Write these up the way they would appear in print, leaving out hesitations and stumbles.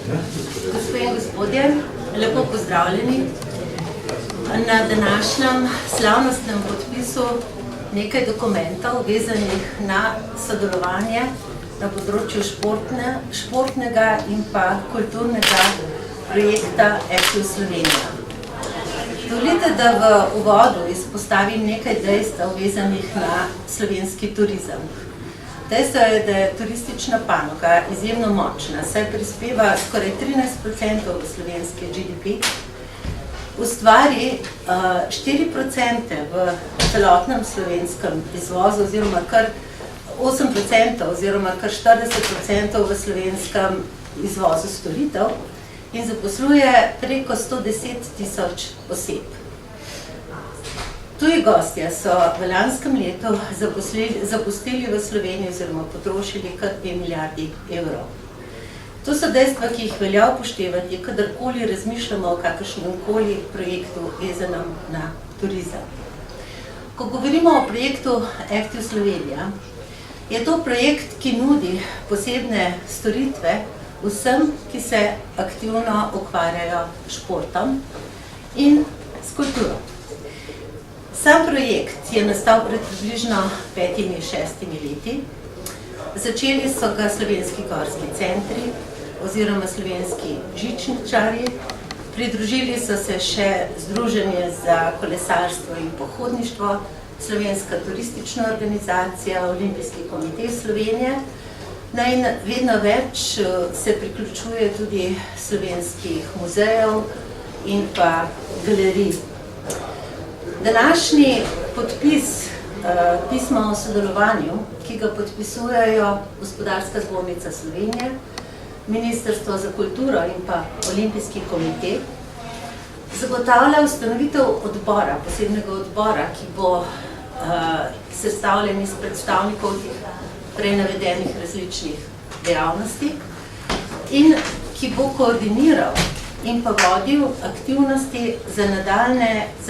Gospe in gospodje, lepo pozdravljeni. Na današnjem slavnostnem podpisu nekaj dokumentov vezanih na sodelovanje na področju športnega in pa kulturnega projekta Active Slovenija. Dovolite, da v uvodu izpostavim nekaj dejstev vezanih na slovenski turizem. Dejstvo je, da je turistična panoga izjemno močna, saj prispeva skoraj 13% v slovenski GDP, ustvari 4% v celotnem slovenskem izvozu oziroma kar 8% oziroma kar 40% v slovenskem izvozu storitev in zaposluje preko 110 tisoč oseb. Tuji gostje so v lanskem letu zapustili v Sloveniji oziroma potrošili kar 2 milijardi evrov. To so dejstva, ki jih velja upoštevati, kadarkoli razmišljamo o kakršnemkoli projektu vezanem na turizem. Ko govorimo o projektu Active Slovenija, je to projekt, ki nudi posebne storitve vsem, ki se aktivno ukvarjajo s športom in s kulturo. Sam projekt je nastal pred približno 5-6 leti. Začeli so ga slovenski gorski centri oziroma slovenski žičničarji, pridružili so se še Združenje za kolesarstvo in pohodništvo, Slovenska turistična organizacija, Olimpijski komite Slovenije, in vedno več se priključuje tudi slovenskih muzejev in pa galerij. Današnji podpis pisma o sodelovanju, ki ga podpisujejo Gospodarska zbornica Slovenije, Ministrstvo za kulturo in pa Olimpijski komite, zagotavlja ustanovitev odbora, posebnega odbora, ki bo sestavljen iz predstavnikov prej navedenih različnih dejavnosti in ki bo koordiniral in pa vodil aktivnosti za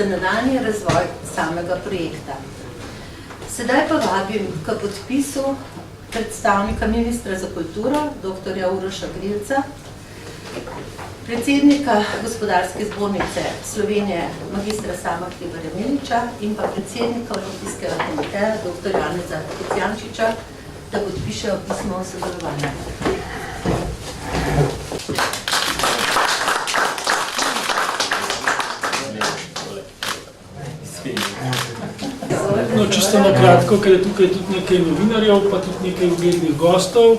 nadaljnji razvoj samega projekta. Sedaj pa vabim k podpisu predstavnika ministra za kulturo, dr. Uroša Grilca, predsednika Gospodarske zbornice Slovenije, magistra Sama Hribar-Jemeliča in pa predsednika Olimpijskega komiteja, dr. Janeza Kocijančiča, da podpišejo pismo o sodelovanju. No, čisto na kratko, ker je tukaj tudi nekaj novinarjev, pa tudi nekaj uglednih gostov.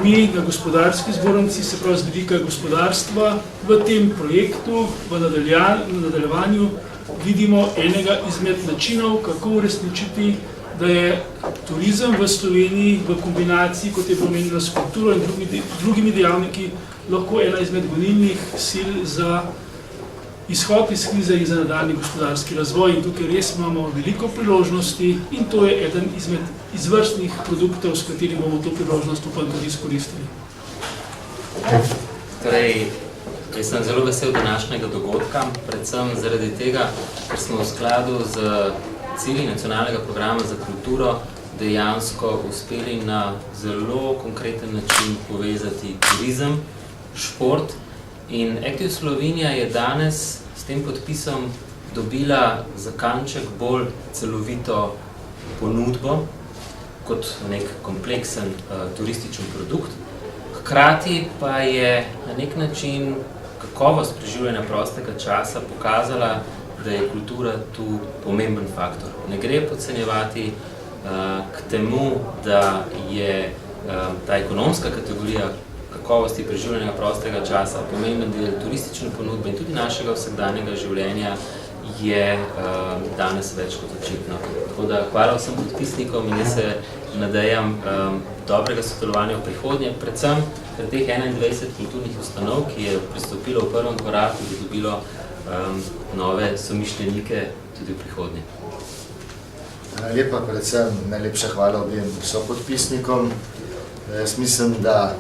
Mi na Gospodarski zbornici, se pravi z vidika gospodarstva, v tem projektu, v nadaljevanju vidimo enega izmed načinov, kako uresničiti, da je turizem v Sloveniji v kombinaciji, kot je pomenila s kulturo in drugimi dejavniki, lahko ena izmed gonilnih sil za izhod iz krize in za nadaljnji gospodarski razvoj. In tukaj res imamo veliko priložnosti in to je eden izmed izvrstnih produktov, s katerim bomo to priložnost upam tudi izkoristili. Torej, jaz sem zelo vesel današnjega dogodka, predvsem zaradi tega, ker smo v skladu z cilji nacionalnega programa za kulturo dejansko uspeli na zelo konkreten način povezati turizem, šport. In Active Slovenija je danes s tem podpisom dobila za kanček bolj celovito ponudbo kot nek kompleksen turističen produkt. Hkrati pa je na nek način kakovost preživljanja prostega časa pokazala, da je kultura tu pomemben faktor. Ne gre podcenjevati k temu, da je ta ekonomska kategorija kakovosti preživljanja prostega časa, pomemben del turistične ponudbe in tudi našega vsakdanjega življenja je danes več kot očitno. Tako da hvala vsem podpisnikom in jaz se nadejam dobrega sodelovanja v prihodnje, predvsem ker teh 21 kulturnih ustanov, ki je pristopilo v prvem koraku, bi dobilo nove somišljenike tudi v prihodnje. Lepa, predvsem najlepša hvala objem sopodpisnikom. Jaz mislim, da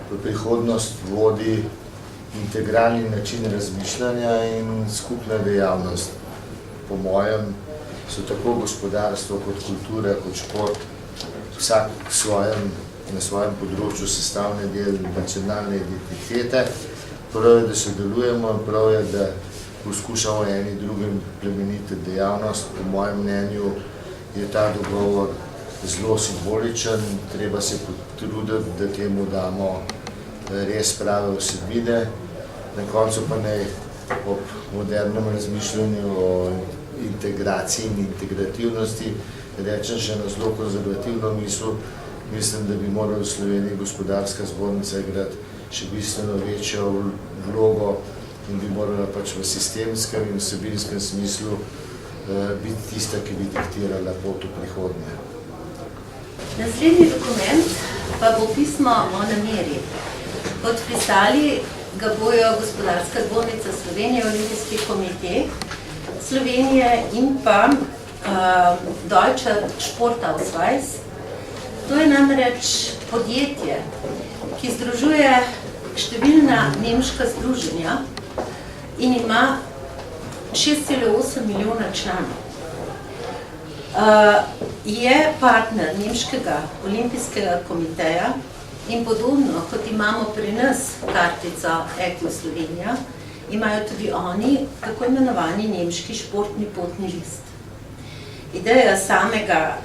v prihodnost vodi integralni način razmišljanja in skupna dejavnost. Po mojem so tako gospodarstvo kot kultura, kot šport vsak v svojem na svojem področju sestavni del nacionalne identitete. Prav je, da sodelujemo, prav je, da poskušamo eni drugim plemeniti dejavnost. Po mojem mnenju je ta dogovor zelo simboličen, treba se potruditi, da temu damo res prave vsebine. Na koncu pa naj ob modernem razmišljanju o integraciji in integrativnosti rečem še na zelo konzervativno misel. Mislim, da bi morala v Sloveniji gospodarska zbornica igrati še bistveno večjo vlogo in bi morala pač v sistemskem in vsebinskem smislu biti tista, ki bi diktirala pot v prihodnje. Naslednji dokument pa bo pismo o nameri. Podpisali ga bojo Gospodarska zbornica Slovenije, Olimpijski komite Slovenije in pa Deutscher Sportausweis. To je namreč podjetje, ki združuje številna nemška združenja in ima 6,8 milijona članov. Je partner Nemškega olimpijskega komiteja in podobno, kot imamo pri nas kartico Active Slovenija, imajo tudi oni tako imenovani nemški športni potni list. Ideja samega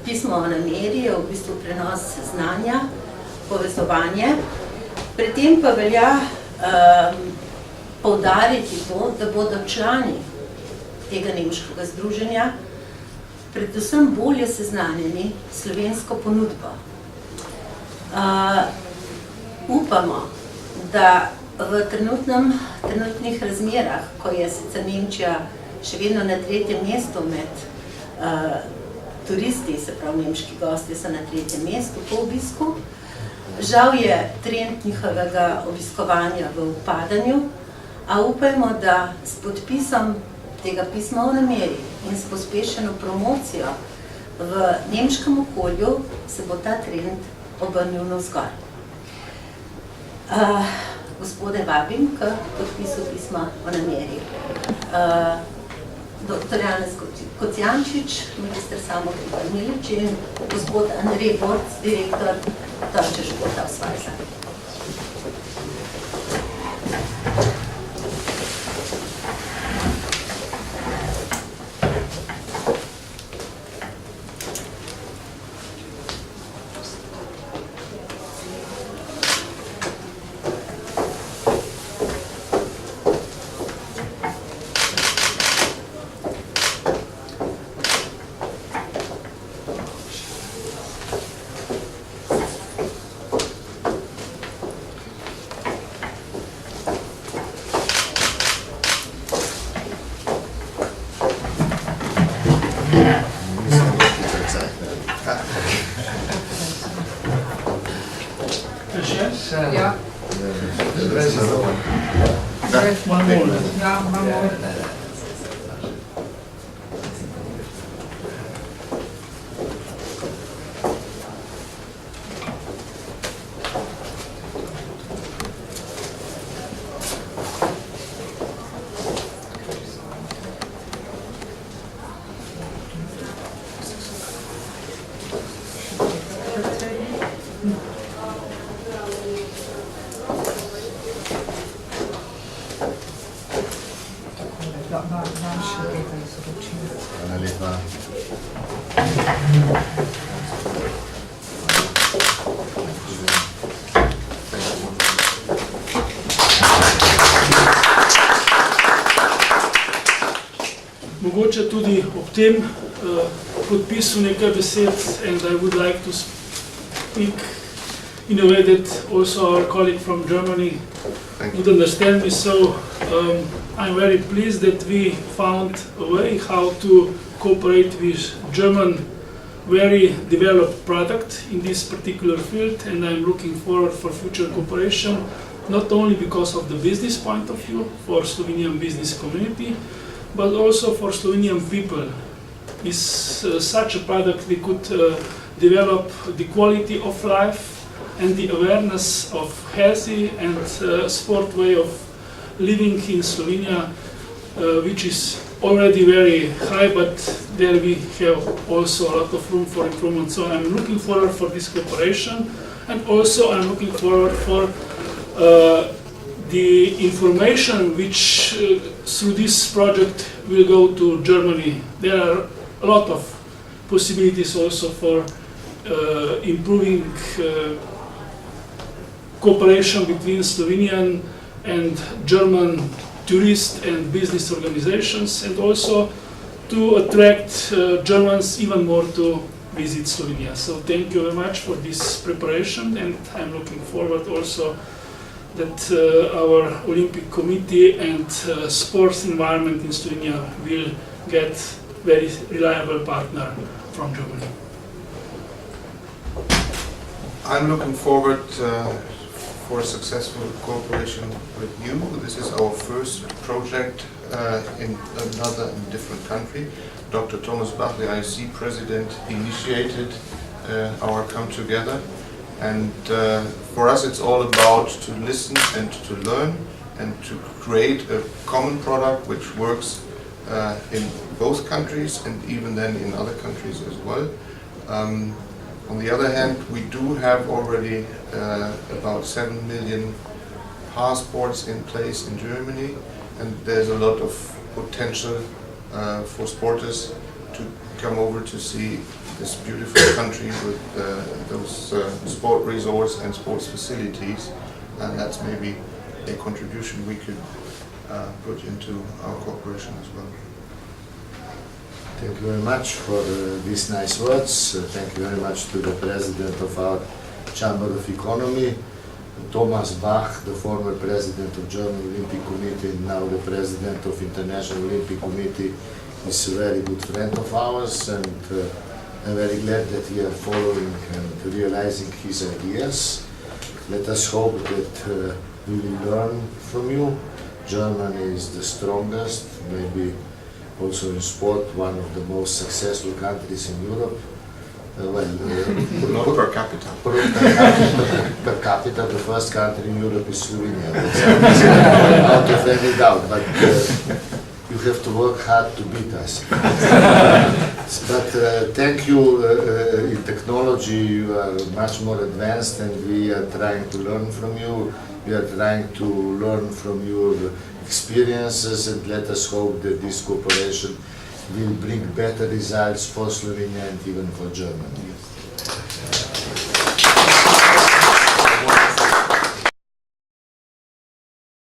pisma o nameri je v bistvu prenos znanja, povezovanje. Pri tem pa velja poudariti to, da bodo člani tega nemškega združenja predvsem bolje seznanjeni s slovensko ponudbo. Upamo, da v trenutnih razmerah, ko je sicer Nemčija še vedno na 3. mestu med turisti, se pravi nemški gosti so na 3. mestu po obisku, žal je trend njihovega obiskovanja v upadanju, a upajmo, da s podpisom tega pisma o nameri in s pospešeno promocijo v nemškem okolju se bo ta trend obrnil navzgor. Gospode, vabim k podpisu pisma o nameri. Dr. Janez Kocijančič, magister Samo Milič in gospod Andrej Borc, direktor Deutscher Sportausweisa. Mogoče tudi ob tem podpisu nekaj besed, and I would like to speak in a way that also our colleague from Germany would understand me. So I'm very pleased that we found a way how to cooperate with German very developed product in this particular field, and I'm looking forward for future cooperation, not only because of the business point of view for Slovenian business community, but also for Slovenian people. Is such a product we could develop the quality of life and the awareness of healthy and sport way of living in Slovenia, which is already very high, but there we have also a lot of room for improvement. So I'm looking forward for this cooperation, and also I'm looking forward for the information which through this project will go to Germany. There are a lot of possibilities also for improving cooperation between Slovenian and German tourist and business organizations, and also to attract Germans even more to visit Slovenia. So thank you very much for this preparation, and I'm looking forward also that our Olympic Committee and sports environment in Slovenia will get very reliable partner from Germany. I'm looking forward for a successful cooperation with you. This is our first project in another different country. Dr. Thomas Bach, the IOC president, initiated our come together. And for us it's all about to listen and to learn and to create a common product which works in both countries and even then in other countries as well. On the other hand, we do have already about 7 million passports in place in Germany, and there's a lot of potential for sporters to come over to see this beautiful country with those sport resorts and sports facilities, and that's maybe a contribution we could put into our cooperation as well. Thank you very much for these nice words. Thank you very much to the president of our Chamber of Economy, Thomas Bach, the former president of German Olympic Committee and now the president of International Olympic Committee, is a very good friend of ours, and I'm very glad that we are following and realizing his ideas. Let us hope that we will learn from you. Germany is the strongest, maybe also in sport, one of the most successful countries in Europe. Not per capita. Per capita, the first country in Europe is Slovenia, out of any doubt, but you have to work hard to beat us. But thank you, in technology you are much more advanced, and we are trying to learn from you. We are trying to learn from your experiences, and let us hope that this cooperation will bring better results for Slovenia and even for Germany.